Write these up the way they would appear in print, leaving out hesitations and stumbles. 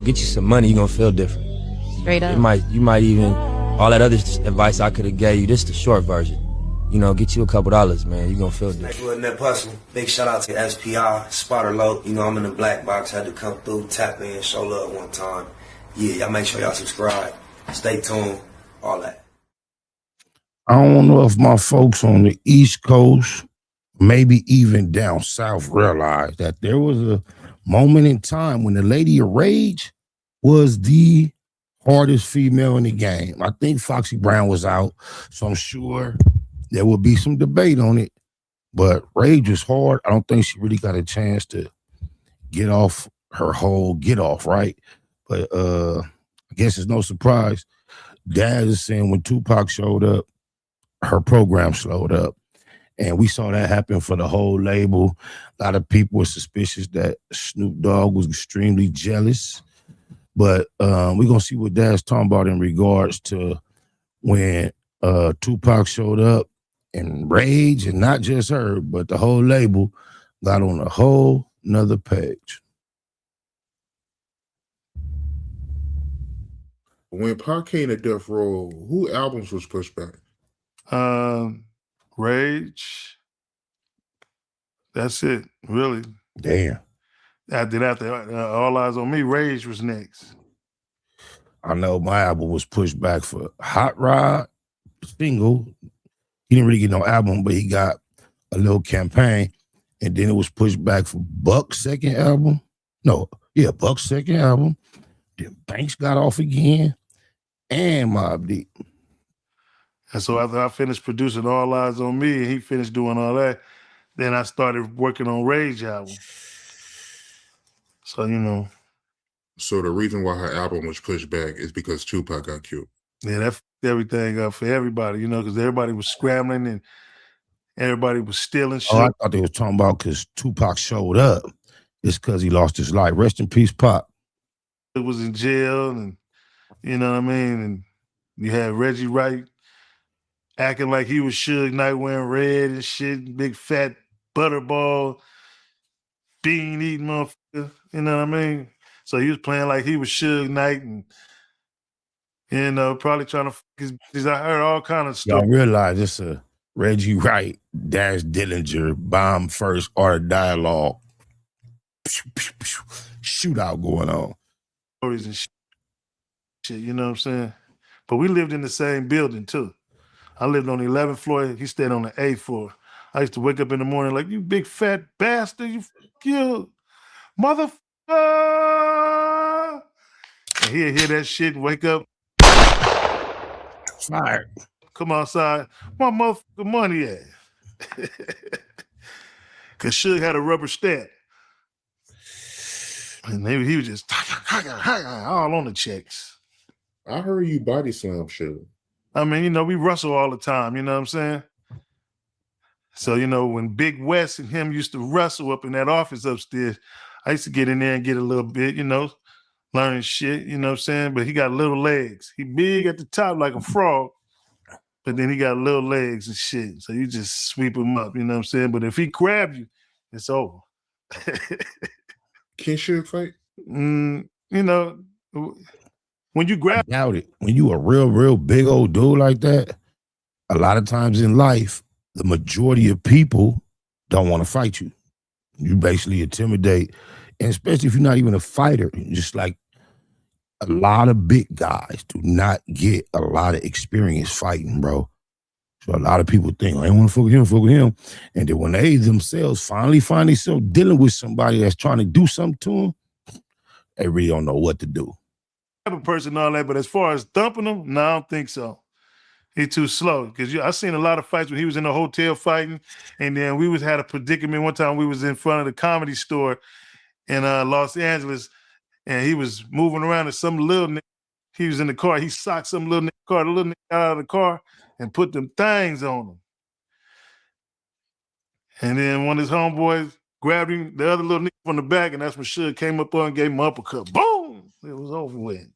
Get you some money, you're gonna feel different. Straight up. You might even, all that other advice I could have gave you, this is the short version. You know, get you a couple dollars, man. You're gonna feel different. Hey, Net Hustle. Big shout out to SPI, Spotter Low. You know, I'm in the black box. Had to come through, tap in, show love one time. Yeah, y'all make sure y'all subscribe. Stay tuned. All that. I don't know if my folks on the East Coast, maybe even down south, realized that there was a moment in time when the Lady of Rage was the hardest female in the game. I think Foxy Brown was out, so I'm sure there will be some debate on it. But Rage was hard. I don't think she really got a chance to get off her whole get off, right? But I guess it's no surprise. Dad is saying when Tupac showed up, her program slowed up. And we saw that happen for the whole label. A lot of people were suspicious that Snoop Dogg was extremely jealous. But we're going to see what Dad's talking about in regards to when Tupac showed up and Rage, and not just her, but the whole label got on a whole nother page. When Pac came to Death Row, who albums was pushed back? Rage. That's it, really. Damn. After All Eyes on Me, Rage was next. I know my album was pushed back for Hot Rod single. He didn't really get no album, but he got a little campaign. And then it was pushed back for Buck's second album. Buck's second album. Then Banks got off again. And Mobb Deep. And so after I finished producing All Eyes on Me and he finished doing all that, then I started working on Rage album. So, you know. So the reason why her album was pushed back is because Tupac got killed. Yeah, that fucked everything up for everybody, you know, because everybody was scrambling and everybody was stealing shit. Oh, I thought they was talking about because Tupac showed up. It's because he lost his life. Rest in peace, Pac. It was in jail and, you know what I mean? And you had Reggie Wright acting like he was Suge Knight wearing red and shit, big fat butterball, bean eating motherfucker, you know what I mean? So he was playing like he was Suge Knight and, you know, probably trying to fuck his bitches. I heard all kind of stuff. Y'all realize it's a Reggie Wright, Dash Dillinger, bomb first art of dialogue. Shootout going on. Stories and shit, you know what I'm saying? But we lived in the same building too. I lived on the 11th floor. He stayed on the 8th floor. I used to wake up in the morning like, you big fat bastard, you motherfucker. And he'd hear that shit and wake up. Fired. Come outside. My motherfucking money at? Because Suge had a rubber stamp. And maybe he was just all on the checks. I heard you body slam Suge. I mean, you know, we wrestle all the time, you know what I'm saying? So, you know, when Big West and him used to wrestle up in that office upstairs, I used to get in there and get a little bit, you know, learning shit, you know what I'm saying? But he got little legs. He big at the top like a frog, but then he got little legs and shit. So you just sweep him up, you know what I'm saying? But if he grab you, it's over. Can Suge fight? You know, when you grab... I doubt it. When you a real big old dude like that, a lot of times in life, the majority of people don't want to fight you. You basically intimidate, and especially if you're not even a fighter, just like a lot of big guys do not get a lot of experience fighting, bro. So a lot of people think, I ain't want to fuck with him. And then when they themselves finally find themselves dealing with somebody that's trying to do something to them, they really don't know what to do. A person and all that, but as far as thumping him, no, I don't think so. He's too slow. Because I seen a lot of fights when he was in the hotel fighting, and then we had a predicament one time. We was in front of the Comedy Store in Los Angeles, and he was moving around, and some little nigga, he was in the car. He socked some little nigga car. The little nigga got out of the car and put them things on him. And then one of his homeboys grabbed him, the other little nigga from the back, and that's when Suge came up on and gave him an uppercut. Boom! It was over with.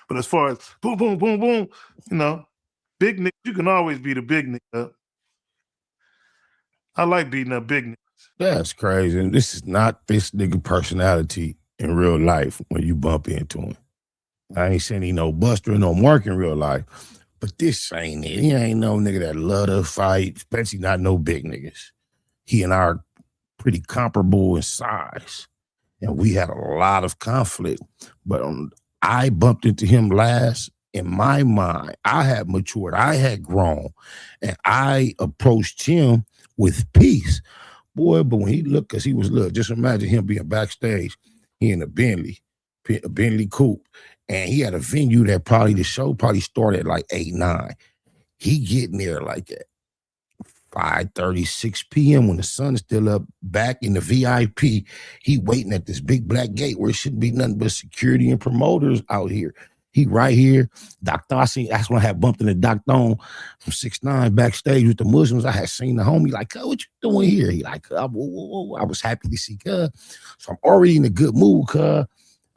But as far as boom, boom, boom, boom, you know, big nigga, you can always beat a big nigga up. I like beating up big niggas. That's crazy. And this is not this nigga personality in real life when you bump into him. I ain't saying he no Buster or no Mark in real life, but this ain't it. He ain't no nigga that love to fight, especially not no big niggas. He and I are pretty comparable in size, and we had a lot of conflict. But I bumped into him last. In my mind, I had matured, I had grown, and I approached him with peace. Boy, but when he looked, because he was look, just imagine him being backstage, he in a Bentley coupe, and he had a venue that the show started at like 8, 9. He getting there like at 5:30, 6 p.m. when the sun is still up, back in the VIP. He waiting at this big black gate where it shouldn't be nothing but security and promoters out here. He right here. Dr. I seen, that's when I had bumped into Dr. On from 6ix9ine backstage with the Muslims. I had seen the homie like, what you doing here? He like, whoa, whoa, whoa. I was happy to see cuz. So I'm already in a good mood, cuz.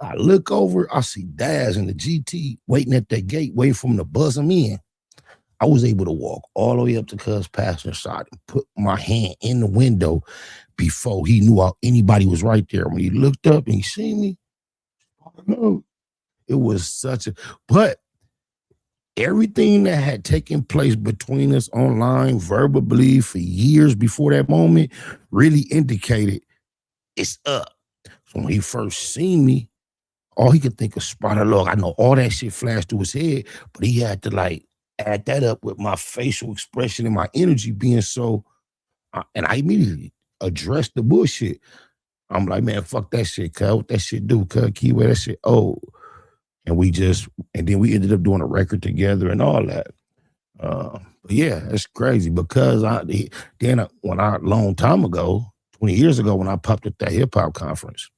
I look over, I see Daz in the GT waiting at that gate, waiting for him to buzz him in. I was able to walk all the way up to cuz passenger side and put my hand in the window before he knew anybody was right there. When he looked up and he seen me, I don't know. It was but everything that had taken place between us online, verbally, for years before that moment, really indicated it's up. So when he first seen me, all he could think of Spider Log. I know all that shit flashed through his head, but he had to like add that up with my facial expression and my energy being so, and I immediately addressed the bullshit. I'm like, man, fuck that shit, cuz. What that shit do, cuz? Keyway, that shit, And then we ended up doing a record together and all that. But yeah, it's crazy because when a long time ago, 20 years ago, when I popped at that hip hop conference,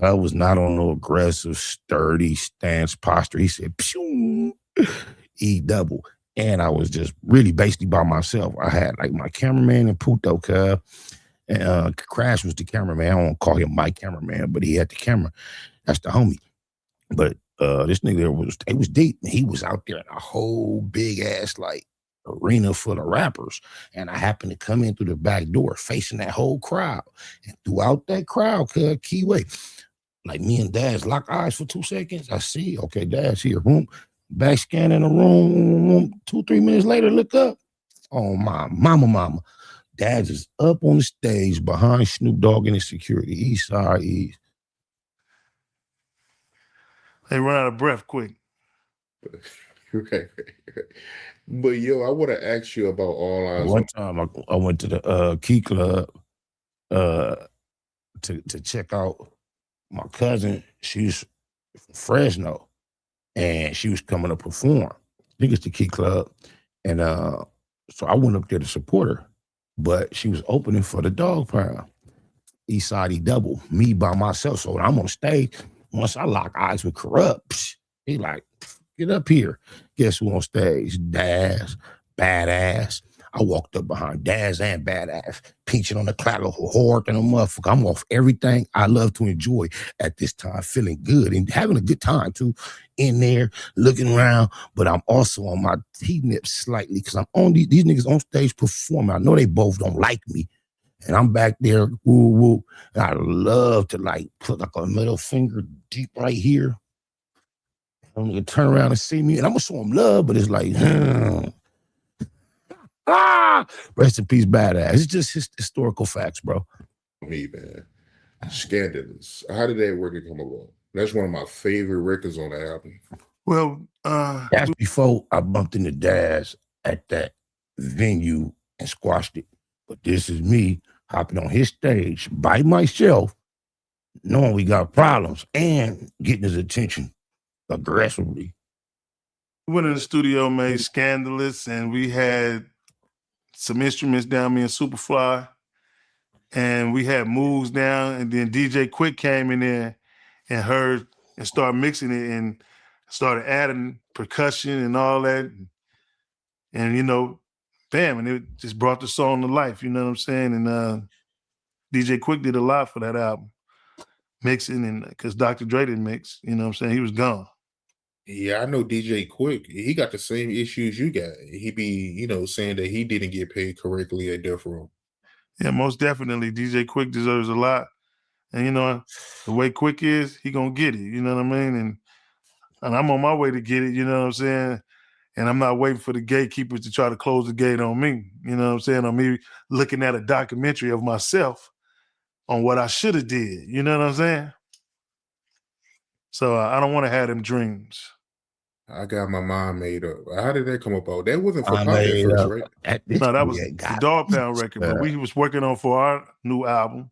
I was not on no aggressive, sturdy stance posture. He said, Pshoo, E double. And I was just really basically by myself. I had like my cameraman and Puto, cuz. And Crash was the cameraman. I don't call him my cameraman, but he had the camera. That's the homie. But this nigga it was deep. He was out there in a whole big ass like arena full of rappers. And I happened to come in through the back door facing that whole crowd. And throughout that crowd, Keyway, like me and Daz lock eyes for 2 seconds. I see, okay, Daz here. Boom. Back scanning the room. 2, 3 minutes later, look up. Oh, my mama. Daz is up on the stage behind Snoop Dogg and his security. East side, East. They run out of breath quick. Right. But yo, I want to ask you about All Eyes. One time I went to the Key Club to check out my cousin. She's from Fresno, and she was coming to perform. I think it's the Key Club, and so I went up there to support her. But she was opening for the Dog Pound. Eastside E double, me by myself. So when I'm on stage, once I lock eyes with Corrupt, he like, get up here. Guess who on stage? Daz, Badass. I walked up behind Daz and Badass, pinching on the cloud of hard and a motherfucker. I'm off everything I love to enjoy at this time, feeling good and having a good time too. In there, looking around, but I'm also on my T-nips slightly because I'm on these niggas on stage performing. I know they both don't like me. And I'm back there, woo, woo. And I love to like put like a middle finger deep right here. I'm gonna turn around and see me, and I'm gonna show him love, but it's like, rest in peace, Badass. It's just historical facts, bro. Me, man. Scandalous. How did that record come along? That's one of my favorite records on the album. Well, that's before I bumped into Daz at that venue and squashed it. But this is me hopping on his stage by myself, knowing we got problems and getting his attention aggressively. We went in the studio, made Scandalous, and we had some instruments down, me and Superfly, and we had moves down, and then DJ Quick came in there and heard and started mixing it and started adding percussion and all that. And you know, bam, and it just brought the song to life, you know what I'm saying? And DJ Quick did a lot for that album, mixing, and because Dr. Dre didn't mix, you know what I'm saying? He was gone. Yeah, I know DJ Quick. He got the same issues you got. He be, saying that he didn't get paid correctly at Death Row. Yeah, most definitely. DJ Quick deserves a lot. And you know, the way Quick is, he gonna get it. You know what I mean? And I'm on my way to get it. You know what I'm saying? And I'm not waiting for the gatekeepers to try to close the gate on me. You know what I'm saying? On me looking at a documentary of myself on what I should have did. You know what I'm saying? So I don't want to have them dreams. I got my mind made up. How did that come about? That wasn't for I Pac at made first, up. right? No, that was the Dog Pound record, but we was working on for our new album,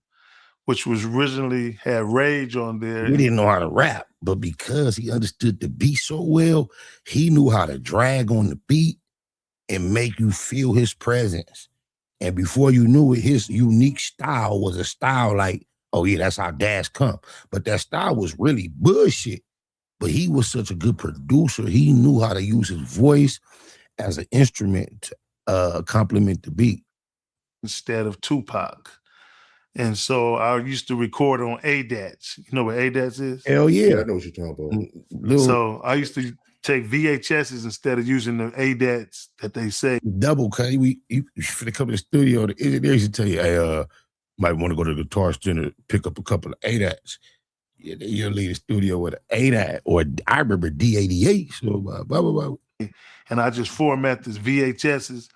which was originally had Rage on there. We didn't know how to rap, but because he understood the beat so well, he knew how to drag on the beat and make you feel his presence. And before you knew it, his unique style was a style like, oh yeah, that's how Dash come. But that style was really bullshit. But he was such a good producer. He knew how to use his voice as an instrument to complement the beat. Instead of Tupac. And so I used to record on ADATs. You know what ADATs is? Hell Yeah, yeah. I know what you're talking about. So I used to take VHSs instead of using the ADATs that they say. Double cut. You finna come to the studio, the engineers should tell you, hey, might want to go to the Guitar Center, pick up a couple of ADATs. Yeah, you'll leave the studio with an ADAT, or I remember D88. So blah, blah, blah. And I just format this VHSs,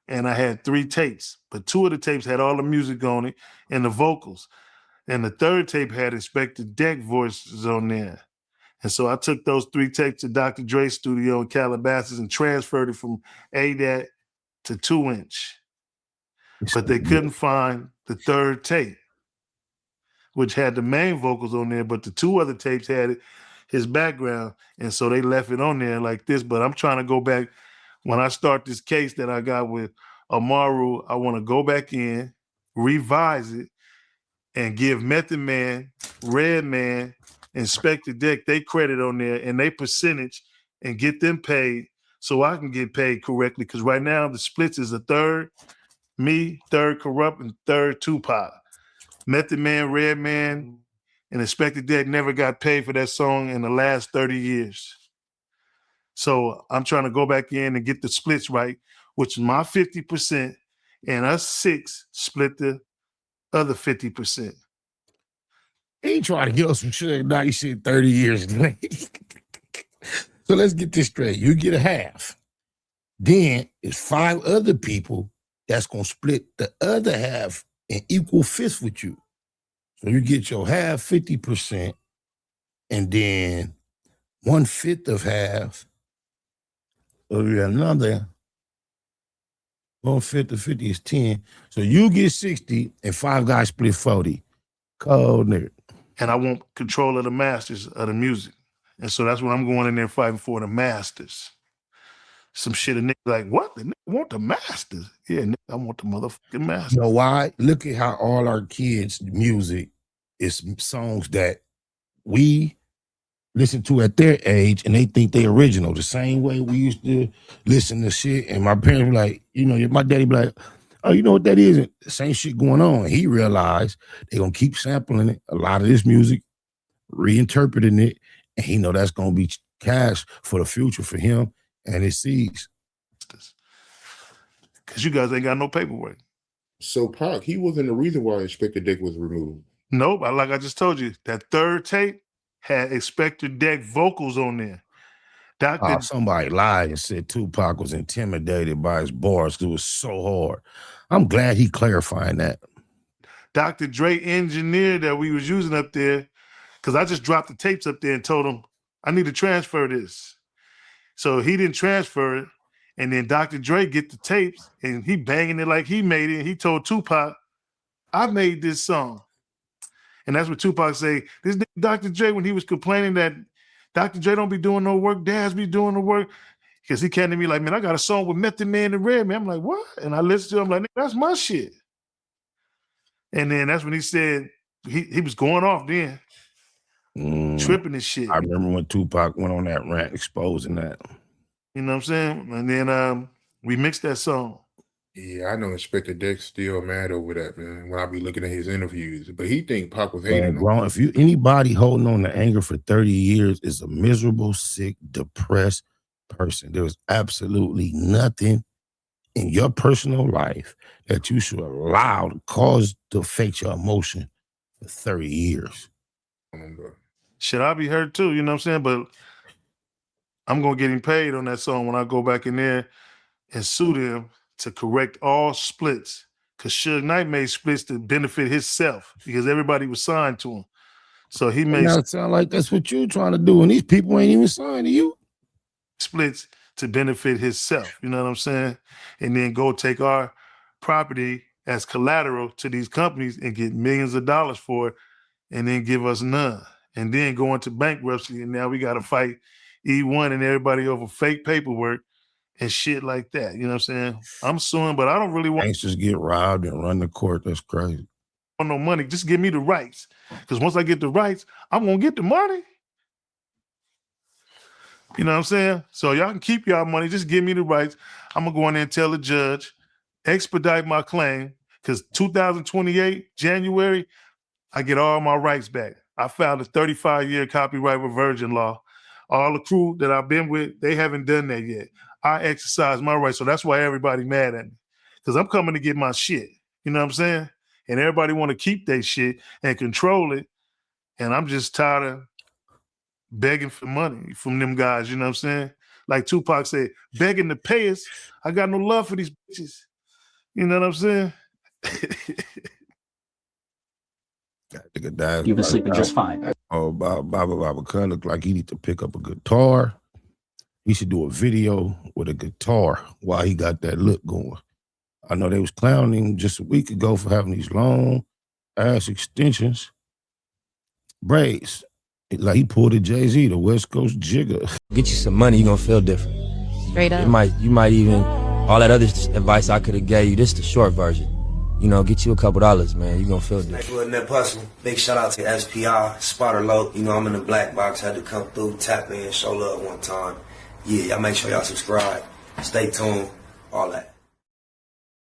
and I had 3 tapes, but 2 of the tapes had all the music on it and the vocals. And the 3rd tape had Inspector Deck voices on there. And so I took those 3 tapes to Dr. Dre's studio in Calabasas and transferred it from ADAT to 2-inch. But they couldn't find the 3rd tape, which had the main vocals on there, but the 2 other tapes had his background. And so they left it on there like this. But I'm trying to go back. When I start this case that I got with Amaru, I want to go back in, revise it, and give Method Man, Redman, Inspector Deck they credit on there and they percentage and get them paid so I can get paid correctly. Because right now the splits is a 3rd me, 3rd Corrupt, and 3rd Tupac. Method Man, Redman, and Inspector Deck never got paid for that song in the last 30 years. So I'm trying to go back in and get the splits right, which is my 50%, and us 6 split the other 50%. He trying to get us some shit. Now you said 30 years late. So let's get this straight. You get a half. Then it's 5 other people that's going to split the other half in equal fifths with you. So you get your half 50%, and then 1/5 of half. So you got another 1/5 of 50 is 10. So you get 60, and 5 guys split 40. Cold nigga. And I want control of the masters of the music. And so that's what I'm going in there fighting for, the masters. Some shit a nigga like, what? The nigga want the masters? Yeah, nigga, I want the motherfucking masters. You know why? Look at how all our kids' music is songs that we listen to at their age and they think they original. The same way we used to listen to shit, and my parents were like, you know, my daddy be like, oh, you know what that is? The same shit going on. He realized they're going to keep sampling it, a lot of this music, reinterpreting it, and he know that's going to be cash for the future for him and his seeds. Because you guys ain't got no paperwork. So Pac, he wasn't the reason why Inspector Deck was removed. Nope, like I just told you, that 3rd tape had Inspector Deck vocals on there. Somebody lied and said Tupac was intimidated by his bars because it was so hard. I'm glad he clarifying that. Dr. Dre engineer that we was using up there, because I just dropped the tapes up there and told him, I need to transfer this. So he didn't transfer it. And then Dr. Dre get the tapes and he banging it like he made it. He told Tupac, I made this song. And that's what Tupac say. This Dr. Dre, when he was complaining that Dr. Dre don't be doing no work, Daz be doing the work, because he came to me like, man, I got a song with Method Man and Redman. I'm like, what? And I listened to him like, that's my shit. And then that's when he said, he was going off then, tripping and shit. I remember when Tupac went on that rant exposing that. You know what I'm saying? And then we mixed that song. Yeah, I know Inspector Deck's still mad over that, man, when I be looking at his interviews. But he think Pac was hating on him. If anybody holding on to anger for 30 years is a miserable, sick, depressed person. There was absolutely nothing in your personal life that you should allow to affect your emotion for 30 years. Shit, I'll be hurt too, you know what I'm saying? But I'm gonna get him paid on that song when I go back in there and sue them to correct all splits. Cause Suge Knight made splits to benefit himself because everybody was signed to him. So he made Now it sound like that's what you're trying to do, and these people ain't even signed to you. splits to benefit himself, you know what I'm saying? And then go take our property as collateral to these companies and get millions of dollars for it and then give us none. And then go into bankruptcy and now we got to fight E1 and everybody over fake paperwork and shit like that. You know what I'm saying? I'm suing, but I don't really want Gangsters get robbed and run the court. That's crazy. no money. Just give me the rights. Because once I get the rights, I'm going to get the money. You know what I'm saying? So y'all can keep y'all money. Just give me the rights. I'm going to go in there and tell the judge, expedite my claim, because 2028, January, I get all my rights back. I filed a 35-year copyright reversion law. All the crew that I've been with, they haven't done that yet. I exercise my rights. So that's why everybody mad at me. Because I'm coming to get my shit. You know what I'm saying? And everybody want to keep their shit and control it. And I'm just tired of begging for money from them guys, you know what I'm saying? Like Tupac said, begging to pay us. I got no love for these bitches. You know what I'm saying? You've been sleeping just fine. Oh, Baba Khan look like he need to pick up a guitar. He should do a video with a guitar while he got that look going. I know they was clowning him just a week ago for having these long ass extensions. Braids. Like he pulled a Jay-Z, the West Coast jigger. Get you some money, you're gonna feel different. Straight up. You might even, all that other advice I could have gave you, this the short version. You know, get you a couple dollars, man. You're gonna feel different. Next little net hustle. Big shout out to SPI, Spotter Low. You know, I'm in the black box. Had to come through, tap in, show love one time. Yeah, y'all make sure y'all subscribe. Stay tuned. All that.